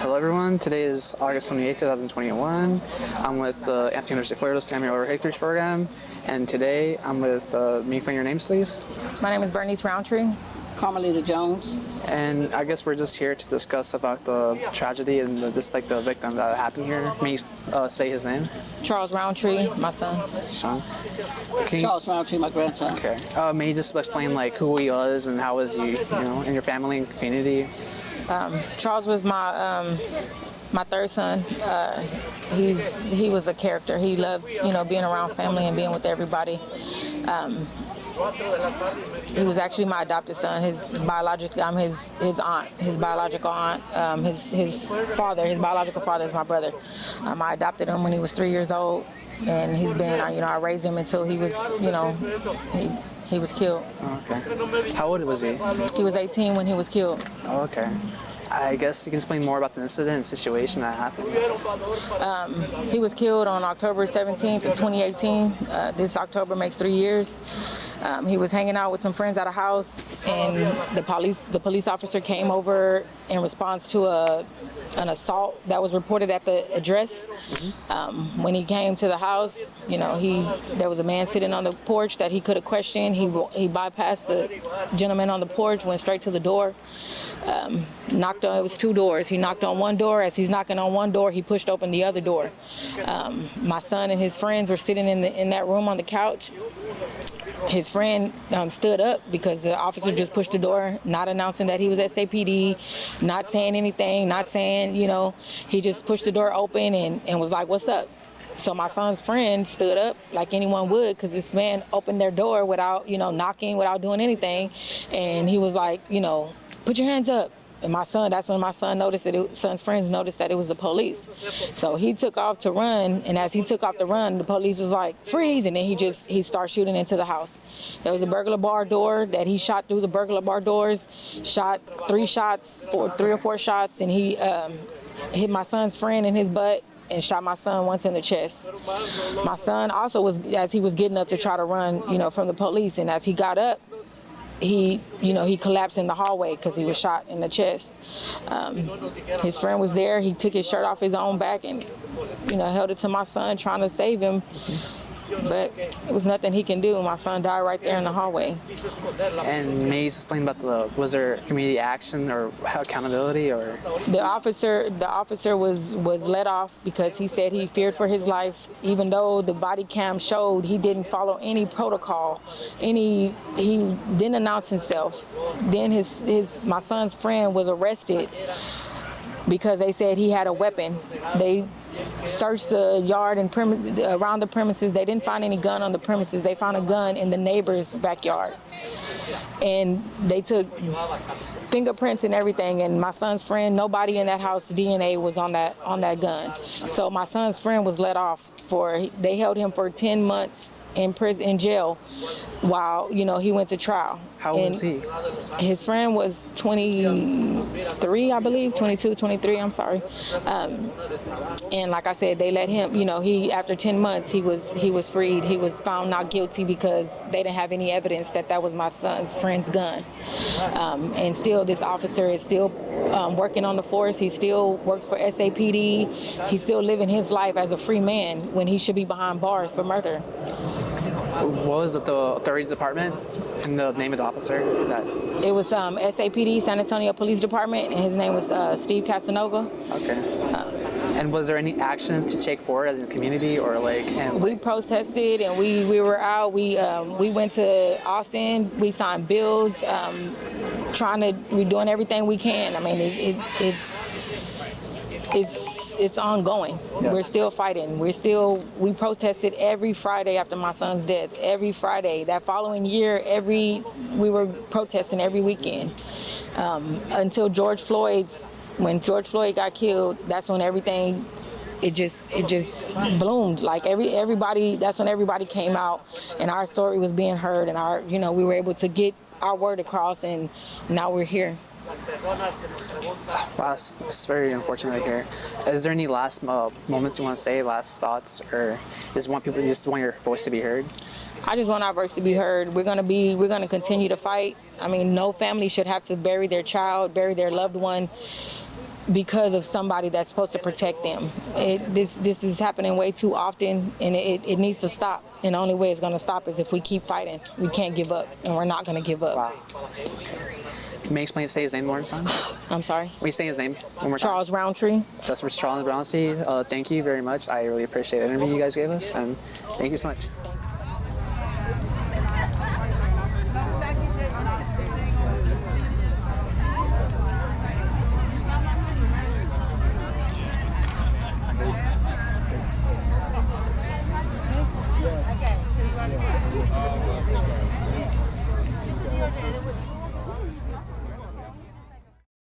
Hello everyone, today is August 28th, 2021. I'm with the Anti-University of Florida Samuel Hickory's program, and today I'm with, me for your names please. My name is Bernice Roundtree. Carmelita Jones. And I guess we're just here to discuss about the tragedy and the victim that happened here. May you say his name? Charles Roundtree, my son. Sean. Charles Roundtree, my grandson. Okay. May you just explain like who he was and how was he, in your family and community? Charles was my third son. He was a character. He loved being around family and being with everybody. He was actually my adopted son. I'm his aunt, his biological aunt. His biological father is my brother. I adopted him when he was 3 years old, and he's been I raised him until he was he was killed. Okay. How old was he? He was 18 when he was killed. Oh, okay. I guess you can explain more about the incident and situation that happened. He was killed on October 17th of 2018. This October makes 3 years. He was hanging out with some friends at a house, and the police officer came over in response to an assault that was reported at the address. When he came to the house, there was a man sitting on the porch that he could have questioned. He bypassed the gentleman on the porch, went straight to the door. It was two doors. He knocked on one door. As he's knocking on one door, he pushed open the other door. My son and his friends were sitting in that room on the couch. His friend stood up because the officer just pushed the door, not announcing that he was SAPD, not saying anything, not saying, he just pushed the door open and was like, "What's up?" So my son's friend stood up like anyone would, because this man opened their door without, knocking, without doing anything. And he was like, "Put your hands up." And that's when my son's friends noticed that it was the police. So he took off to run, and as he took off to run, the police was like, "Freeze!" And then he started shooting into the house. There was a burglar bar door that he shot through the burglar bar doors, shot three or four shots, and he hit my son's friend in his butt and shot my son once in the chest. My son also as he was getting up to try to run, from the police, and as he got up, he collapsed in the hallway because he was shot in the chest. His friend was there. He took his shirt off his own back and, held it to my son, trying to save him. But it was nothing he can do. My son died right there in the hallway. And may you explain about was there community action or accountability or? The officer was let off because he said he feared for his life, even though the body cam showed he didn't follow any protocol. He didn't announce himself. Then my son's friend was arrested because they said he had a weapon. They searched the yard and around the premises. They didn't find any gun on the premises. They found a gun in the neighbor's backyard. And they took fingerprints and everything, and my son's friend, nobody in that house DNA was on that gun. So my son's friend was let off they held him for 10 months in jail while he went to trial. How old was he? His friend was 23, I believe, 22, 23, I'm sorry. And like I said, they let him, after 10 months, he was freed. He was found not guilty because they didn't have any evidence that was my son's friend's gun. And still, this officer is still working on the force. He still works for SAPD. He's still living his life as a free man when he should be behind bars for murder. What was the authority department and the name of the officer? It was SAPD, San Antonio Police Department, and his name was Steve Casanova. Okay. And was there any action to take forward as a community or We protested and we were out. We went to Austin. We signed bills, we're doing everything we can. I mean, it's ongoing. Yeah. We're still fighting. We protested every Friday after my son's death. Every Friday. That following year, we were protesting every weekend until when George Floyd got killed. That's when everything it just bloomed. Like everybody. That's when everybody came out, and our story was being heard, and we were able to get our word across, and now we're here. Wow, it's very unfortunate to hear. Is there any last moments you want to say, last thoughts, or just want your voice to be heard? I just want our voice to be heard. We're gonna continue to fight. I mean, no family should have to bury their child, bury their loved one because of somebody that's supposed to protect them. This is happening way too often, and it needs to stop. And the only way it's going to stop is if we keep fighting. We can't give up, and we're not going to give up. Wow. May you explain, say his name one more time? I'm sorry? Will you say his name one more time? Charles Roundtree. That's for Charles Roundtree. Thank you very much. I really appreciate the interview you guys gave us, and thank you so much.